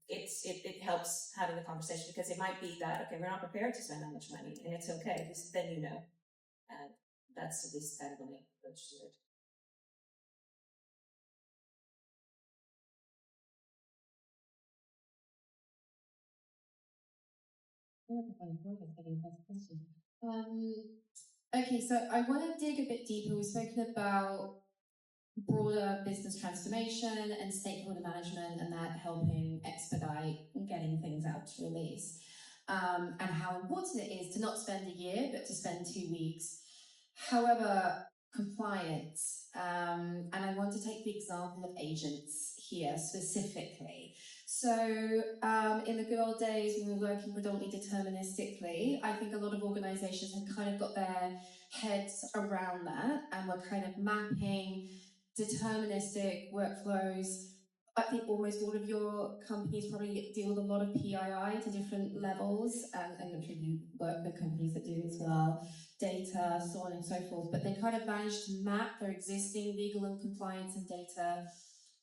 it helps having the conversation, because it might be that, okay, we're not prepared to spend that much money, and it's okay, because then that's this kind of a link. Okay, so I want to dig a bit deeper. We've spoken about broader business transformation and stakeholder management, and that helping expedite getting things out to release, and how important it is to not spend a year, but to spend 2 weeks. However, compliance, and I want to take the example of agents here specifically. So in the good old days when we were working predominantly deterministically, I think a lot of organizations have kind of got their heads around that, and we're kind of mapping deterministic workflows. I think almost all of your companies probably deal with a lot of PII to different levels, and I'm sure you work with companies that do as well, data, so on and so forth, but they kind of managed to map their existing legal and compliance and data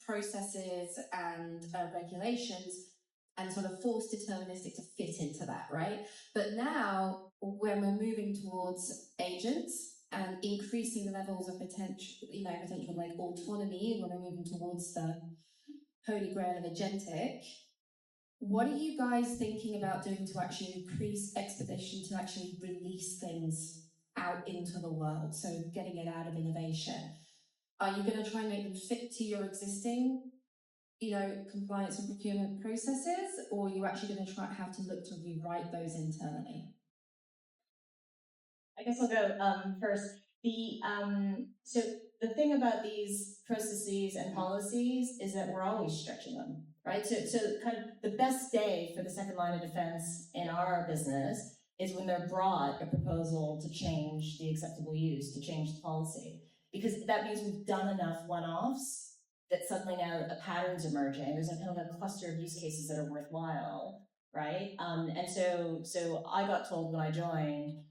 processes and regulations and sort of force deterministic to fit into that, right? But now, when we're moving towards agents and increasing levels of potential like autonomy, when we're moving towards the holy grail of agentic, what are you guys thinking about doing to actually increase expedition to actually release things out into the world? So getting it out of innovation. Are you going to try and make them fit to your existing, compliance and procurement processes, or are you actually going to have to look to rewrite those internally? I guess I'll go first. So the thing about these processes and policies is that we're always stretching them, right? So kind of the best day for the second line of defense in our business is when they're brought a proposal to change the acceptable use, to change the policy. Because that means we've done enough one-offs that suddenly now a pattern's emerging. There's a kind of a cluster of use cases that are worthwhile, right? And so I got told when I joined,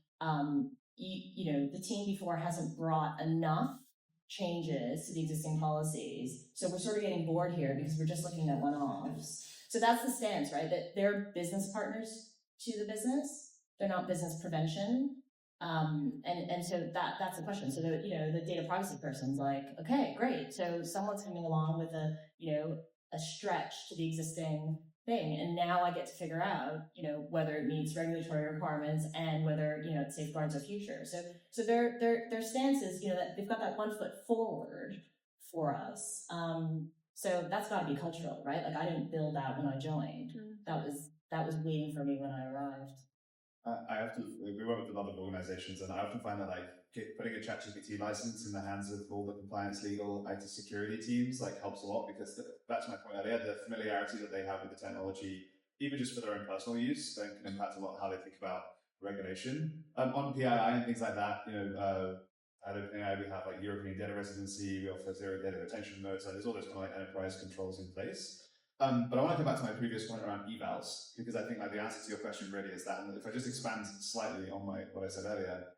the team before hasn't brought enough changes to the existing policies. So we're sort of getting bored here because we're just looking at one-offs. So that's the stance, right? That they're business partners to the business. They're not business prevention. And so that's the question. So the data privacy person's like, okay, great. So someone's coming along with a stretch to the existing thing, and now I get to figure out, whether it meets regulatory requirements and whether it safeguards our future. So their stance is, that they've got that 1 foot forward for us. So that's got to be cultural, right? Like I didn't build that when I joined. That was waiting for me when I arrived. We work with a lot of organizations, and I often find that like putting a ChatGPT license in the hands of all the compliance, legal, IT security teams like helps a lot, because that's my point earlier. The familiarity that they have with the technology, even just for their own personal use, then can impact a lot how they think about regulation. On PII and things like that, at OpenAI we have like European data residency, we offer zero data retention modes, so there's all those kind of like enterprise controls in place. But I want to come back to my previous point around evals, because I think like the answer to your question really is that, and if I just expand slightly on what I said earlier,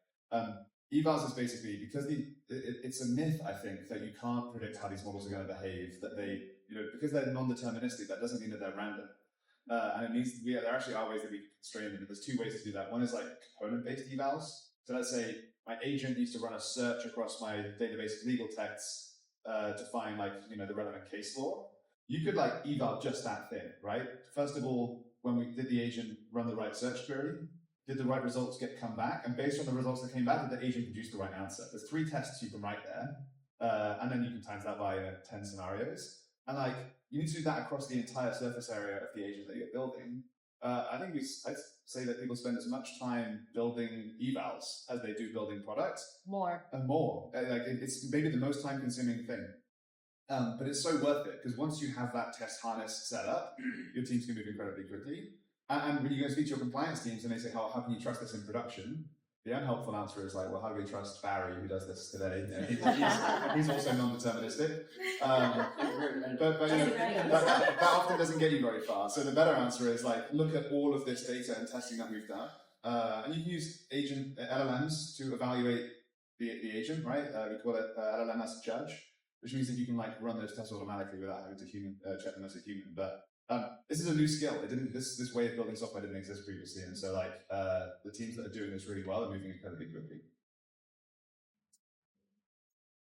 evals is basically, because it's a myth, I think, that you can't predict how these models are going to behave, that they, because they're non-deterministic, that doesn't mean that they're random. And it means there actually are ways that we can constrain them. There's two ways to do that. One is like component-based evals. So let's say my agent needs to run a search across my database of legal texts to find like, the relevant case law. You could like eval just that thing, right? First of all, did the agent run the right search query? Did the right results come back? And based on the results that came back, did the agent produce the right answer? There's 3 tests you can write there. And then you can times that by 10 scenarios. And like, you need to do that across the entire surface area of the agent that you're building. I'd say that people spend as much time building evals as they do building products. More. And more. It's maybe the most time consuming thing. But it's so worth it, because once you have that test harness set up, your teams can move incredibly quickly. And when you go speak to your compliance teams and they say, how can you trust this in production? The unhelpful answer is like, well, how do we trust Barry, who does this today? He's also non-deterministic. But that often doesn't get you very far. So the better answer is like, look at all of this data and testing that we've done. And you can use LLMs to evaluate the agent, right? We call it LLM as a judge, which means that you can like run those tests automatically without having to check them as a human. But this is a new skill. This way of building software didn't exist previously, and so like the teams that are doing this really well are moving incredibly quickly.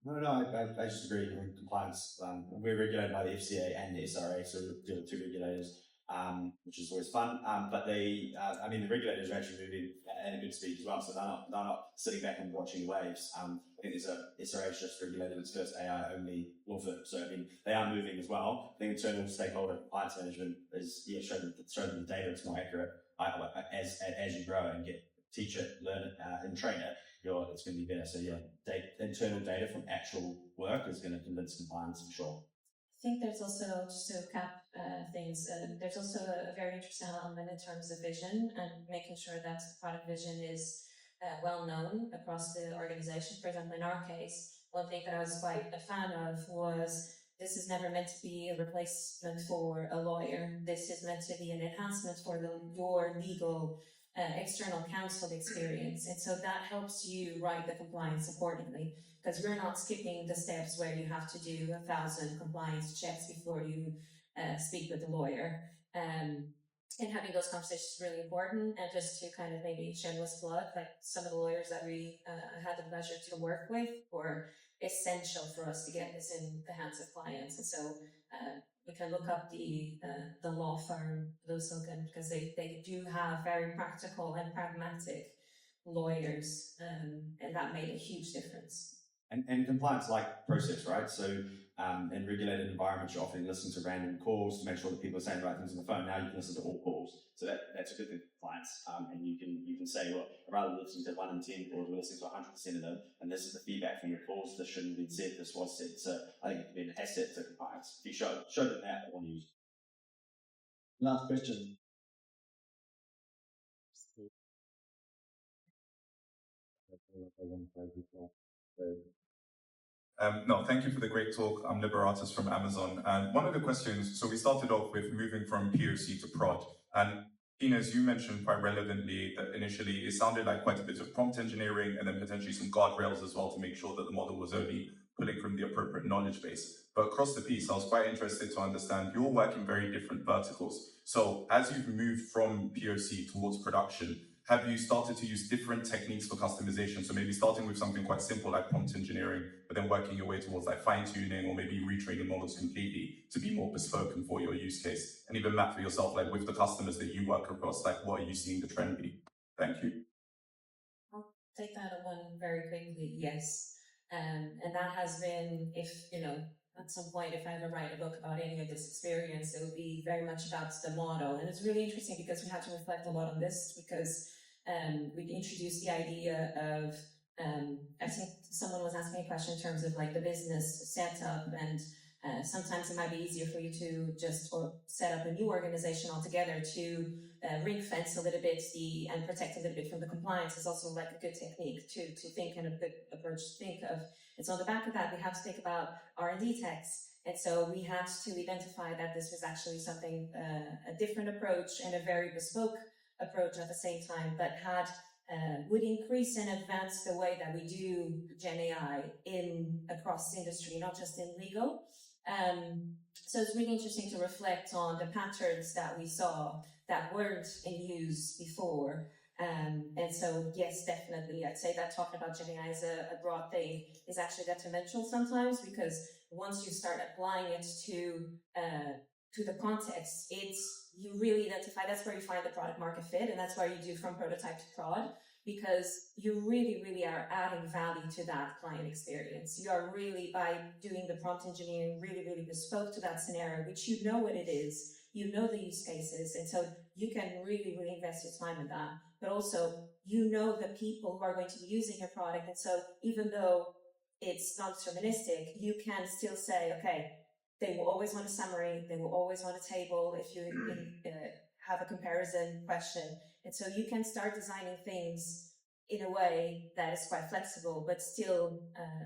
No, I just agree with compliance. We're regulated by the FCA and the SRA, so we deal with 2 regulators, which is always fun. But the regulators are actually moving at a good speed as well, so they're not sitting back and watching waves. I think SRA's just regulated its first AI-only law firm, so they are moving as well. I think internal stakeholder compliance management is show them the data, it's more accurate. As you grow and teach it, learn it, and train it, it's going to be better. So internal data from actual work is going to convince compliance, for sure. I think there's also, just to cap things, there's also a very interesting element in terms of vision and making sure that the product vision is well known across the organization. For example, in our case, one thing that I was quite a fan of was this is never meant to be a replacement for a lawyer. This is meant to be an enhancement for your legal external counsel experience. And so that helps you write the compliance accordingly, because we're not skipping the steps where you have to do 1,000 compliance checks before you speak with the lawyer. And having those conversations is really important. And just to kind of maybe shameless plug, like some of the lawyers that we had the pleasure to work with were essential for us to get this in the hands of clients. And so we can look up the law firm, Silkin, because they do have very practical and pragmatic lawyers, and that made a huge difference. And compliance like process, right? So in regulated environments, you often listen to random calls to make sure that people are saying the right things on the phone. Now you can listen to all calls. So that's a good thing for compliance. And you can say, well, rather than listening to 1 in 10 calls, we're listening to 100% of them. And this is the feedback from your calls. This shouldn't have been said. This was said. So I think it can be an asset to compliance. If you show them that, they want to use it. Last question. No, thank you for the great talk. I'm Liberatus from Amazon. And one of the questions, so we started off with moving from POC to prod. And Inês, you mentioned quite relevantly that initially it sounded like quite a bit of prompt engineering and then potentially some guardrails as well to make sure that the model was only pulling from the appropriate knowledge base. But across the piece, I was quite interested to understand you're working very different verticals. So as you've moved from POC towards production, have you started to use different techniques for customization? So maybe starting with something quite simple like prompt engineering, but then working your way towards like fine tuning or maybe retraining models completely to be more bespoke and for your use case. And even map for yourself, like with the customers that you work across, like what are you seeing the trend be? Thank you. I'll take that one very quickly. Yes. And that has been, if at some point, if I ever write a book about any of this experience, it will be very much about the model. And it's really interesting because we have to reflect a lot on this because we introduced the idea of, I think someone was asking a question in terms of like the business setup, and sometimes it might be easier for you to just set up a new organization altogether to ring fence a little bit and protect a little bit from the compliance is also like a good technique to think, and a good approach to think of. And so on the back of that, we have to think about R&D techs. And so we had to identify that this was actually something, a different approach and a very bespoke approach at the same time, but would increase and advance the way that we do Gen AI across industry, not just in legal. So it's really interesting to reflect on the patterns that we saw that weren't in use before. And so, yes, definitely, I'd say that talking about Gen AI as a broad thing is actually detrimental sometimes, because once you start applying it to the context, you really identify, that's where you find the product market fit, and that's where you do from prototype to prod, because you really, really are adding value to that client experience. You are really, by doing the prompt engineering, really, really bespoke to that scenario, which you know what it is, you know the use cases, and so you can really, really invest your time in that. But also, you know the people who are going to be using your product, and so even though it's not deterministic, you can still say, okay, they will always want a summary, they will always want a table if you have a comparison question. And so you can start designing things in a way that is quite flexible, but still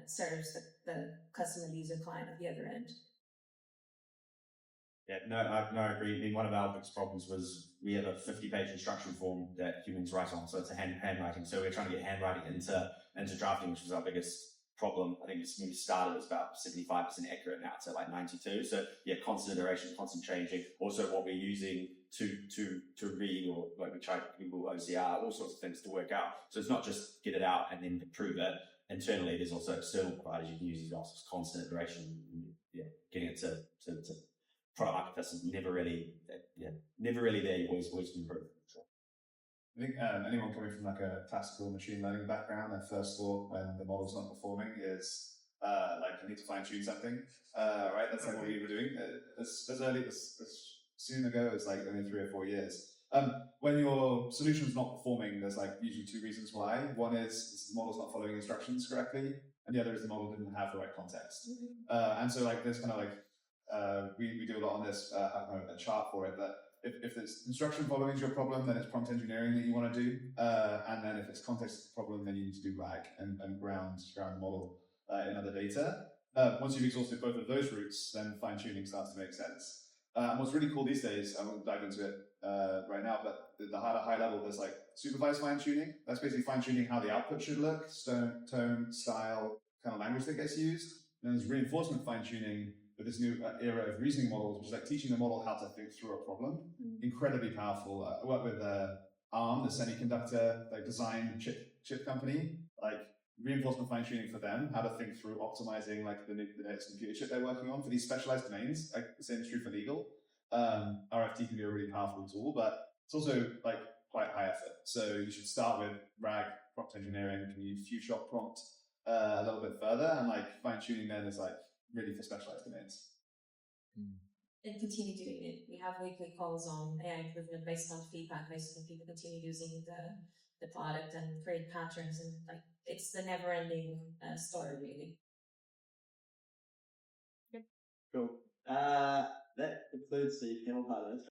serves the customer user client at the other end. Yeah, I agree. I mean, one of our biggest problems was we have a 50-page instruction form that humans write on, so it's a handwriting. So we're trying to get handwriting into drafting, which was our biggest problem. I think when we started, it was about 75% accurate. Now it's at like 92. So yeah, constant iteration, constant changing. Also, what we're using to read, or like we try to Google OCR, all sorts of things to work out. So it's not just get it out and then improve it. Internally, there's also external providers you can use as well. So it's constant iteration. Yeah, getting it to product market fit is never really there. You always improve. Sure. I think anyone coming from like a classical machine learning background, their first thought when the model's not performing is like you need to fine tune something, right? That's like what we were doing as soon ago as like only 3 or 4 years. When your solution's not performing, there's like usually 2 reasons why. One is the model's not following instructions correctly, and the other is the model didn't have the right context. And so like there's kind of like we do a lot on this. I have a chart for it, but if it's instruction following is your problem, then it's prompt engineering that you want to do. And then if it's context problem, then you need to do RAG and ground the model in other data. Once you've exhausted both of those routes, then fine-tuning starts to make sense. And what's really cool these days, I won't dive into it right now, but at a high level, there's like supervised fine-tuning. That's basically fine-tuning how the output should look, tone, style, kind of language that gets used. And there's reinforcement fine-tuning with this new era of reasoning models, which is like teaching the model how to think through a problem. Incredibly powerful. I work with ARM, the semiconductor like design chip company, like reinforcement fine-tuning for them, how to think through optimizing like the next computer chip they're working on for these specialized domains. Like the same is true for legal. RFT can be a really powerful tool, but it's also like quite high effort. So you should start with RAG, prompt engineering, can you few shot prompt a little bit further, and like fine-tuning then is like really for specialized domains. And continue doing it. We have weekly calls on AI improvement based on feedback, based on people continue using the product and create patterns, and like it's the never-ending story, really. Cool. That concludes the panel part of this.